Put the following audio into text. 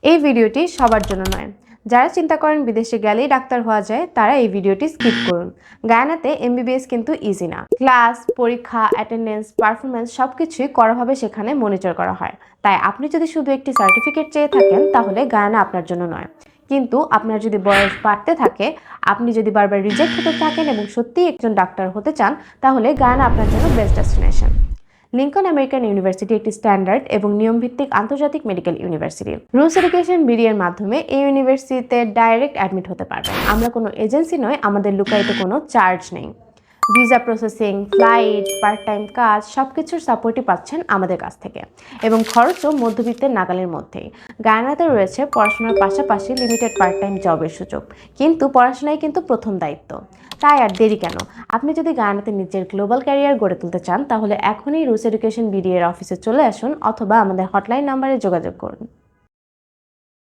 এই ভিডিওটি সবার জন্য নয়। যারা চিন্তা করেন বিদেশে গেলেই ডাক্তার হওয়া যায়, তারা এই ভিডিওটি স্কিপ করুন। গায়ানাতে এমবিবিএস কিন্তু ইজি না। ক্লাস, পরীক্ষা, অ্যাটেন্ডেন্স, পারফরমেন্স সবকিছুই কড়াভাবে সেখানে মনিটর করা হয়। তাই আপনি যদি শুধু একটি সার্টিফিকেট চেয়ে থাকেন, তাহলে গায়ানা আপনার জন্য নয়। কিন্তু আপনার যদি বয়স বাড়তে থাকে, আপনি যদি বারবার রিজেক্ট হতে থাকেন এবং সত্যিই একজন ডাক্তার হতে চান, তাহলে গায়ানা আপনার জন্য best destination. Lincoln American university একটি স্ট্যান্ডার্ড এবং নিয়মভিত্তিক আন্তর্জাতিক medical university. Rules education BD এর মাধ্যমে এই ইউনিভার্সিটিতে ডাইরেক্ট অ্যাডমিট হতে পারবেন। আমরা কোনো এজেন্সি নয়, আমাদের লুকায়িত কোনো চার্জ নেই। Visa processing, flight, part time কাজ সবকিছুর সাপোর্টই পাচ্ছেন আমাদের কাছ থেকে, এবং খরচও মধ্যবিত্তের নাগালের মধ্যেই। গায়ানাতে রয়েছে পড়াশোনার পাশাপাশি লিমিটেড পার্ট টাইম জবের সুযোগ, কিন্তু পড়াশোনাই কিন্তু প্রথম দায়িত্ব। তাই আর দেরি কেন? আপনি যদি গায়ানাতে নিজের গ্লোবাল ক্যারিয়ার গড়ে তুলতে চান, তাহলে এখনই রুলস এডুকেশন বিডি এর অফিসে চলে আসুন অথবা আমাদের হটলাইন নাম্বারে যোগাযোগ করুন।